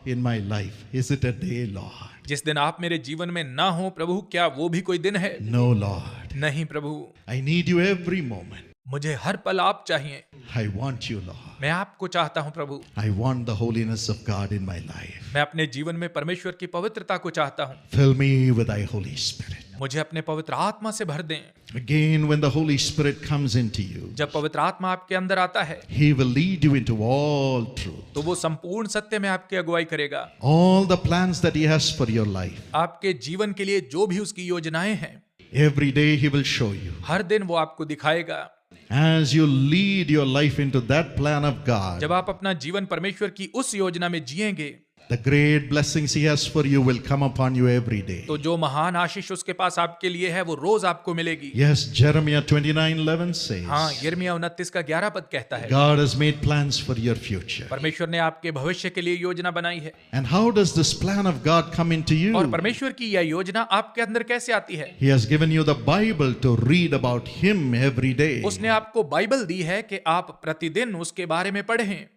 in my life? Is it a day, Lord? जिस दिन आप मेरे जीवन में ना हो प्रभु, क्या वो भी कोई दिन है? No, Lord. नहीं प्रभु, I need you every moment. मुझे हर पल आप चाहिए। I want you, Lord. मैं आपको चाहता हूँ प्रभु। I want the holiness of God in my life. मैं अपने जीवन में परमेश्वर की पवित्रता को चाहता हूँ। Fill me with thy Holy Spirit. मुझे अपने पवित्र आत्मा से भर दें। Again, when the Holy Spirit comes into you, जब पवित्र आत्मा आपके अंदर आता है He will lead you into all truth. तो वो संपूर्ण सत्य में आपकी अगुवाई करेगा। All the plans that He has for your life. आपके जीवन के लिए जो भी उसकी योजनाएं हैं, Every day He will show you. हर दिन वो आपको दिखाएगा। As you lead your life into that plan of God, जब आप अपना जीवन परमेश्वर की उस योजना में जिएंगे the great blessings He has for you will come upon you every day. तो जो महान आशीष उसके पास आपके लिए है वो रोज आपको मिलेगी। Yes, Jeremiah 29:11 says, हाँ, यिर्मयाह 29 का 11 पद कहता है, God has made plans for your future. परमेश्वर ने आपके भविष्य के लिए योजना बनाई है। And how does this plan of God come into you? और परमेश्वर की यह योजना आपके अंदर कैसे आती है? He has given you the Bible to read about Him every day. उसने आपको बाइबल दी है कि आप प्रतिदिन उसके बारे में पढ़ें।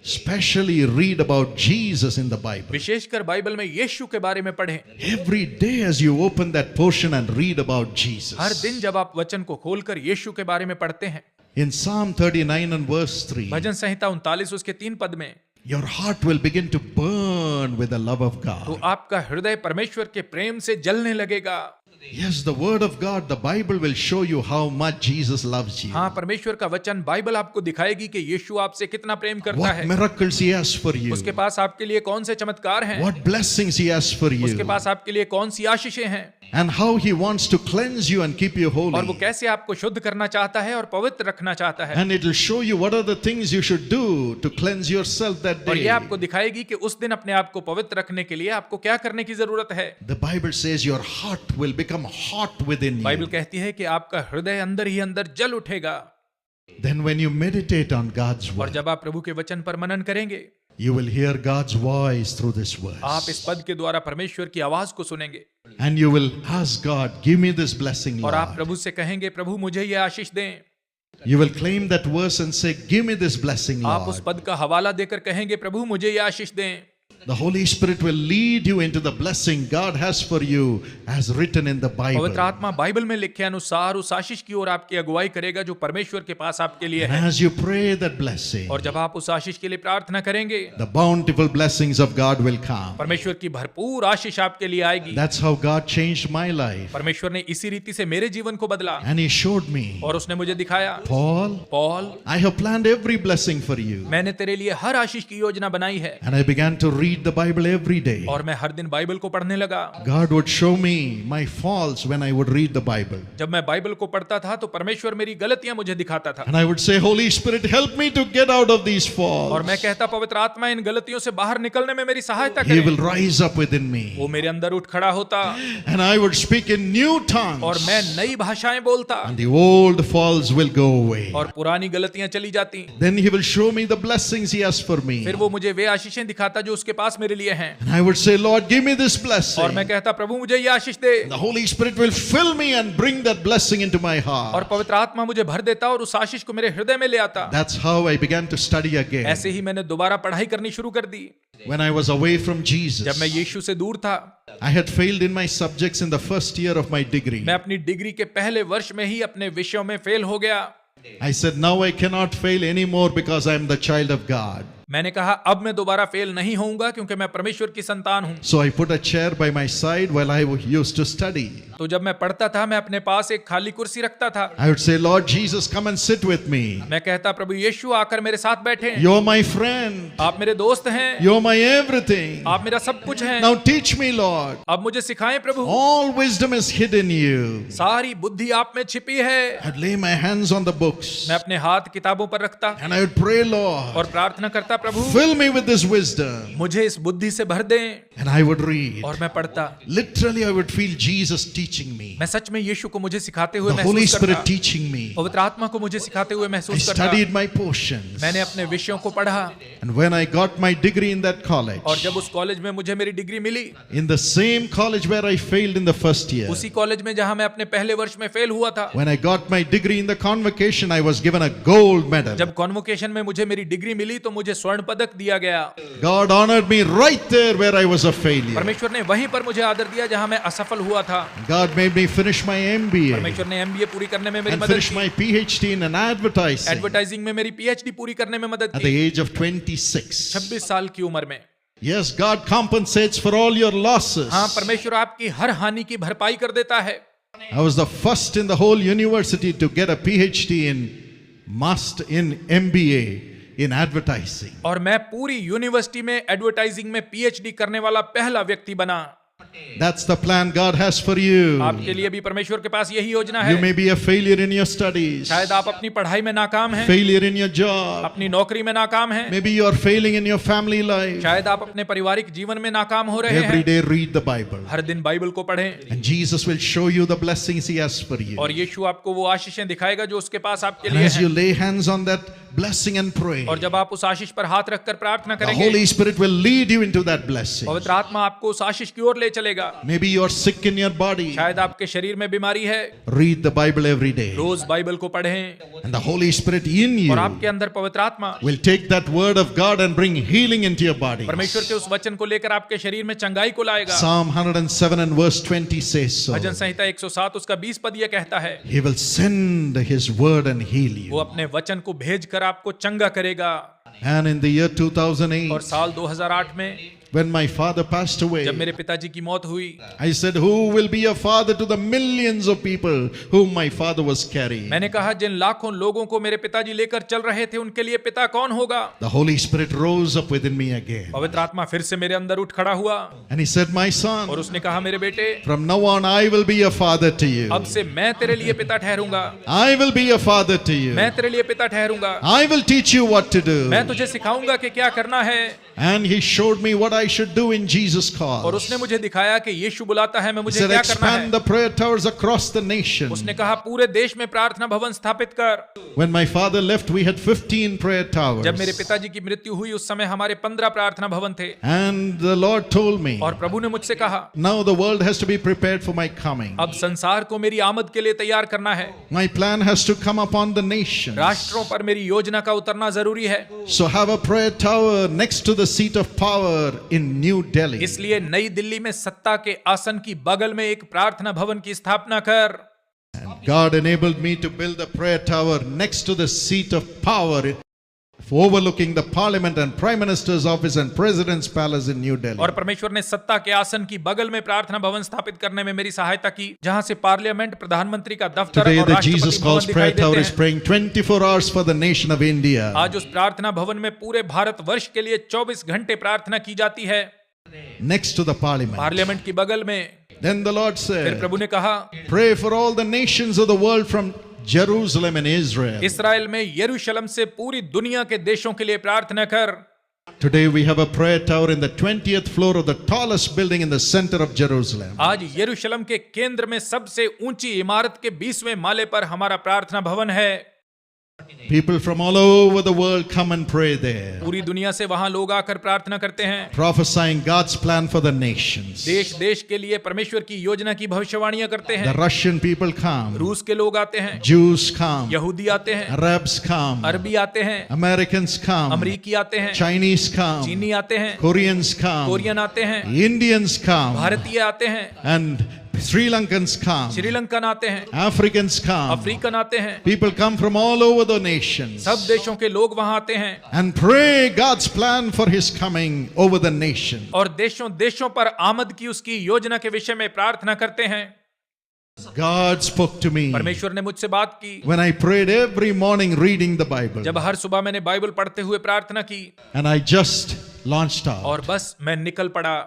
Especially read about Jesus in the Bible. विशेषकर बाइबल में यीशु के बारे में पढ़ें। Every day as you open that portion and read about Jesus. हर दिन जब आप वचन को खोलकर यीशु के बारे में पढ़ते हैं। In Psalm 39 and verse 3, भजन संहिता 39 उसके 3 पद में, your heart will begin to burn with the love of तो God. आपका हृदय परमेश्वर के प्रेम से जलने लगेगा। Yes, the word of God, the Bible will show you how much Jesus loves you. हाँ, परमेश्वर का वचन बाइबल आपको दिखाएगी कि यीशु आपसे कितना प्रेम करता What है। miracles He has for you. उसके पास आपके लिए कौन से चमत्कार हैं, What blessings He has for उसके you. पास आपके लिए कौन सी आशीषें हैं, And how He wants to cleanse you and keep you और वो holy. कैसे आपको शुद्ध करना चाहता है और पवित्र रखना चाहता है। And it will show you what are the things you should do to cleanse yourself that और ये day. आपको दिखाएगी कि उस दिन अपने आप को पवित्र रखने के लिए आपको क्या करने की जरूरत है। The Bible says your heart will become hot within Bible you. कहती है कि आपका हृदय अंदर ही अंदर जल उठेगा। Then when you meditate on God's और word, जब आप प्रभु के वचन पर मनन करेंगे, you will hear God's voice through this आप इस verse. पद के द्वारा परमेश्वर की आवाज को सुनेंगे And you will ask God, give me this blessing, और आप Lord. प्रभु से कहेंगे, प्रभु मुझे ये आशीष दें। You will claim that verse and say, give me this blessing, आप उस Lord. पद का हवाला देकर कहेंगे, प्रभु मुझे ये आशीष दें। The Holy Spirit will lead you into the blessing God has for you as written in the पवित्र Bible. आत्मा बाइबल में लिखे अनुसार उस आशीष की ओर आपकी अगुवाई करेगा जो परमेश्वर के पास आपके लिए And है। as you pray that blessing, और जब आप उस आशीष के लिए प्रार्थना करेंगे, the bountiful blessings of God will come. परमेश्वर की भरपूर आशीष आपके लिए आएगी। That's how God changed my life. परमेश्वर ने इसी रीति से मेरे जीवन को बदला And He showed me, और उसने मुझे दिखाया, Paul, Paul, I have planned every blessing for you. मैंने तेरे लिए हर आशीष की योजना बनाई है। And I began to read the Bible every day. और मैं हर दिन बाइबल को पढ़ने लगा। God would show me my faults when I would read the Bible. जब मैं बाइबल को पढ़ता था तो परमेश्वर मेरी गलतियां मुझे दिखाता था And I would say, Holy Spirit, help me to get out of these और मैं faults. कहता, पवित्र आत्मा इन गलतियों से बाहर निकलने में मेरी सहायता He करे। will rise up within me. वो मेरे अंदर उठ खड़ा होता And I would speak in new और tongues. मैं नई भाषाएं बोलता And the old faults will go away. और पुरानी गलतियां चली जाती। Then He will show me the blessings He has for me. फिर वो मुझे वे आशीषें दिखाता जो उसके पास मेरे लिए हैं। And I would say, Lord, give me this और blessing. मैं कहता, प्रभु मुझे ये आशीष दे। The Holy Spirit will fill me and bring that blessing into my और heart. पवित्र आत्मा मुझे भर देता और उस आशीष को मेरे हृदय में ले आता। That's how I began to study again. ऐसे ही मैंने दोबारा पढ़ाई करनी शुरू कर दी। When I was away from जब Jesus, मैं यीशु से दूर था, I had failed in my subjects in the first year of my degree. मैं अपनी डिग्री के पहले वर्ष में ही अपने विषयों में फेल हो गया। I said, now I cannot fail anymore because I am the child of God. मैंने कहा, अब मैं दोबारा फेल नहीं होऊंगा क्योंकि मैं परमेश्वर की संतान हूं। So I put a chair by my side while I used to study. तो जब मैं पढ़ता था, मैं अपने पास एक खाली कुर्सी रखता था। I would say, Lord Jesus, come and sit with me. मैं कहता, प्रभु यीशु आकर मेरे साथ बैठे। You're my friend. आप मेरे दोस्त हैं, You're my everything. आप मेरा सब कुछ हैं। Now teach me, Lord. अब मुझे सिखाएं प्रभु। All wisdom is hidden in you. सारी बुद्धि आप में छिपी है। I'd lay my hands on the books. मैं अपने हाथ किताबों पर रखता And I would pray, Lord, और प्रार्थना करता, प्रभु fill me with this wisdom. मुझे इस बुद्धि से भर दें। And I would read. और मैं पढ़ता। Literally, I would feel Jesus teaching me. मैं सच में यीशु को मुझे सिखाते हुए The Holy महसूस Spirit करता। teaching me. पवित्र आत्मा को मुझे सिखाते हुए I महसूस करता। studied my portions. मैंने अपने विषयों को पढ़ा And when I got my degree in that college, और जब उस कॉलेज में मुझे मेरी डिग्री मिली, in the same college where I failed in the first year, उसी कॉलेज में जहां मैं अपने पहले वर्ष में फेल हुआ था, when I got my degree in the convocation, I was given a gold medal. जब कॉन्वोकेशन में मुझे मेरी डिग्री मिली तो मुझे स्वर्ण पदक दिया गया। God honored me right there where I was a failure. परमेश्वर ने वहीं पर मुझे आदर दिया जहां मैं असफल हुआ था। God made me finish my MBA परमेश्वर ने MBA पूरी करने में मेरी and मदद finish की। my PhD in advertising advertising में मेरी PhD पूरी करने में मदद at the की। age of 26. 26 साल की उम्र में। Yes, God compensates for all your losses. हाँ, परमेश्वर आपकी हर हानि की भरपाई कर देता है। I was the first in the whole university to get a PhD in MBA in advertising. और मैं पूरी यूनिवर्सिटी में एडवर्टाइजिंग में PhD करने वाला पहला व्यक्ति बना। That's the plan God has for you. आपके लिए भी परमेश्वर के पास यही योजना You है। may be a failure in your studies, शायद आप अपनी पढ़ाई में नाकाम हैं, failure in your job. अपनी नौकरी में नाकाम हैं, Maybe you are failing in your family life. शायद आप अपने पारिवारिक जीवन में नाकाम हो रहे Every हैं। day read the Bible. हर दिन बाइबल को पढ़ें And Jesus will show you the blessings He has for you. और यीशु आपको वो आशीषें दिखाएगा जो उसके पास आपके And लिए as you हैं। lay hands on that blessing and pray, और जब आप उस आशीष पर हाथ रखकर प्रार्थना the करेंगे, Holy Spirit will lead you into that blessing. पवित्र आत्मा आपको उस आशीष की ओर ले चलेगा। Maybe you are sick in your body. शायद आपके शरीर में बीमारी है, Read the Bible every day. रोज बाइबल को पढ़ें And the Holy Spirit in you और आपके अंदर पवित्र आत्मा will take that word of God and bring healing into your body. परमेश्वर के उस वचन को लेकर आपके शरीर में चंगाई को लाएगा। Psalm 107 and verse 20 says so. भजन संहिता 107 उसका 20 पद यह कहता है, He will send His word and heal वो you. अपने वचन को भेजकर आपको चंगा करेगा। And in the year 2008, और साल 2008 में when my father passed away, जब मेरे पिताजी की मौत हुई, I said, who will be a father to the millions of people whom my father was carrying? मैंने कहा जिन लाखों लोगों को मेरे पिताजी लेकर चल रहे थे उनके लिए पिता कौन होगा। The Holy Spirit rose up within me again. पवित्र आत्मा फिर से मेरे अंदर उठ खड़ा हुआ And He said, my son, और उसने कहा, मेरे बेटे, from now on I will be a father to you. अब से मैं तेरे लिए पिता ठहरूंगा, I will be a father to you. मैं तेरे लिए पिता ठहरूंगा, I will teach you what to do. मैं तुझे सिखाऊंगा कि क्या करना है। And He showed me what I should do in Jesus' और cause. उसने मुझे दिखाया कि यीशु बुलाता है, मैं He मुझे said, क्या करना है। expand the prayer towers across the nation. उसने कहा पूरे देश में प्रार्थना भवन स्थापित कर। When my father left, we had 15 prayer towers. जब मेरे पिताजी की मृत्यु हुई उस समय हमारे 15 प्रार्थना भवन थे। And the Lord told me, और प्रभु ने मुझसे कहा, now the world has to be prepared for my coming. अब संसार को मेरी आमद के लिए तैयार करना है। My plan has to come upon the nations. राष्ट्रों पर मेरी योजना का उतरना जरूरी है। So have a prayer tower next to the seat of power in New Delhi. इसलिए नई दिल्ली में सत्ता के आसन की बगल में एक प्रार्थना भवन की स्थापना कर। And God enabled me to build a prayer tower next to the seat of power overlooking the parliament and prime minister's office and president's palace in New Delhi. और परमेश्वर ने सत्ता के आसन की बगल में प्रार्थना भवन स्थापित करने में मेरी सहायता की, जहां से पार्लियामेंट, प्रधानमंत्री का दफ्तर Today और the राष्ट्रपति Jesus भवन Calls दिखाई prayer tower देते is हैं। praying 24 hours for the nation of India. आज उस प्रार्थना भवन में पूरे भारतवर्ष के लिए 24 घंटे प्रार्थना की जाती है, Next to the parliament. Parliament की बगल में। Then the Lord फिर said, प्रभु ने कहा, pray for all the nations of the world from Jerusalem and Israel. Israel में यरूशलेम से पूरी दुनिया के देशों के लिए प्रार्थना कर। Today we have a prayer tower in the 20th floor of the tallest building in the center of Jerusalem. आज यरूशलेम के केंद्र में सबसे ऊंची इमारत के 20वें माले पर हमारा प्रार्थना भवन है। People from all over the world come and pray there, पूरी दुनिया से वहां लोग आकर प्रार्थना करते हैं, prophesying God's plan for the nations. देश देश के लिए परमेश्वर की योजना की भविष्यवाणियां करते The हैं। Russian people come, रूस के लोग आते हैं, Jews come, यहूदी आते हैं, Arabs come, अरबी आते हैं, Americans come, अमरीकी आते हैं, Chinese come, चीनी आते हैं, Koreans come, कोरियन आते हैं, Indians come, भारतीय आते हैं, and Sri Lankans come, Sri Lankan आते हैं, Africans come. अफ्रीकन आते हैं। People come from all over the nations सब देशों के लोग वहां आते हैं and pray God's plan for His coming over the nation. और देशों देशों पर आमद की उसकी योजना के विषय में प्रार्थना करते हैं। God spoke to me परमेश्वर ने मुझसे बात की when I prayed every morning reading the Bible, जब हर सुबह मैंने बाइबल पढ़ते हुए प्रार्थना की and I just launched out, और बस मैं निकल पड़ा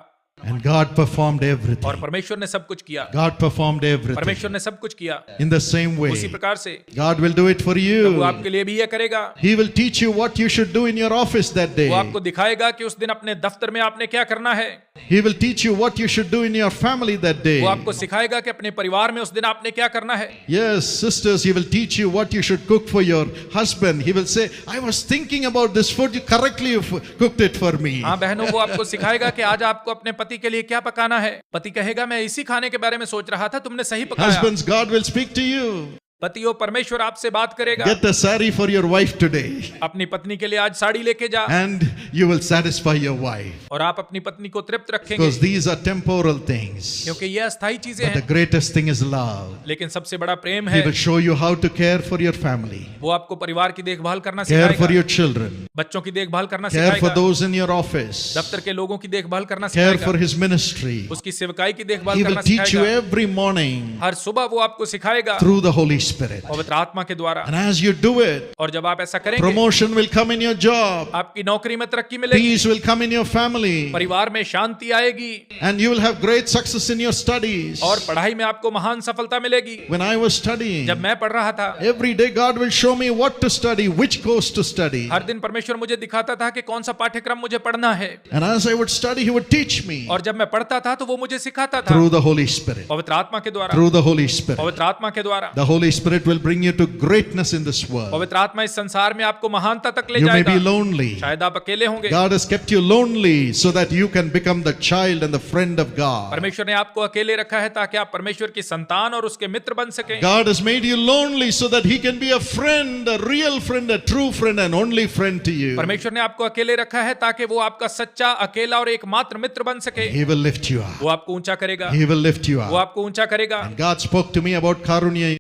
and God performed और everything. परमेश्वर ने सब कुछ किया। God performed everything. परमेश्वर ने सब कुछ किया। In the same उसी way, प्रकार से God will do it for वो you. आपके लिए भी यह करेगा। He will teach you what you should do in your office that day. वो आपको दिखाएगा कि उस दिन अपने दफ्तर में आपने क्या करना है। He will teach you what you should do in your family that day. वो आपको सिखाएगा कि अपने परिवार में उस दिन आपने क्या करना है। Yes, sisters, He will teach you what you should cook for your husband. He will say, I was thinking about this food, you correctly cooked it for me. हाँ बहनों, वो आपको सिखाएगा कि आज आपको अपने पति के लिए क्या पकाना है। पति कहेगा, मैं इसी खाने के बारे में सोच रहा था, तुमने सही पकाया। Husbands, God will speak to you. पतियों, परमेश्वर आपसे बात करेगा। Get a sari for your wife today, अपनी पत्नी के लिए आज साड़ी लेके जा, and you will satisfy your wife. और आप अपनी पत्नी को तृप्त रखेंगे, Because these are temporal things. क्योंकि ये अस्थायी चीजें But the हैं। greatest thing is love. लेकिन सबसे बड़ा प्रेम He है। will show you how to care for your family, वो आपको परिवार की देखभाल करना care for सिखाएगा, your children, बच्चों की देखभाल करना care for सिखाएगा, those in your office, दफ्तर के लोगों की देखभाल करना care सिखाएगा, for his ministry. उसकी सेवकाई की देखभाल He करना will teach you सिखाएगा। every morning हर सुबह वो आपको सिखाएगा through the Holy Spirit. पवित्र आत्मा के द्वारा। And as you do it, और जब आप ऐसा करेंगे, promotion will come in your job, आपकी नौकरी में तरक्की मिलेगी, peace will come in your family, परिवार में शांति आएगी, and you will have great success in your studies. और पढ़ाई में आपको महान सफलता मिलेगी। When I was studying, जब मैं पढ़ रहा था, every day God will show me what to study, which course to study. हर दिन परमेश्वर मुझे दिखाता था कि कौन सा पाठ्यक्रम मुझे पढ़ना है, And as I would study, He would teach me और जब मैं पढ़ता था तो वो मुझे सिखाता था through the Holy Spirit. पवित्र आत्मा के द्वारा। Through the Holy Spirit. पवित्र आत्मा के द्वारा The Holy Spirit will bring you to greatness in this world. पवित्र आत्मा इस संसार में आपको महानता तक ले You may जाएगा। be lonely. शायद आप अकेले होंगे, God has kept you lonely so that you can become the child and the friend of God. परमेश्वर ने आपको अकेले रखा है ताकि आप परमेश्वर की संतान और उसके मित्र बन सकें। God has made you lonely so that He can be a friend, a real friend, a true friend, and only friend to you. परमेश्वर ने आपको अकेले रखा है ताकि वो आपका सच्चा, अकेला और एकमात्र मित्र बन सके। He will lift you up. वो आपको ऊंचा करेगा, He will lift you वो up. आपको ऊंचा करेगा। And God spoke to me about Karunya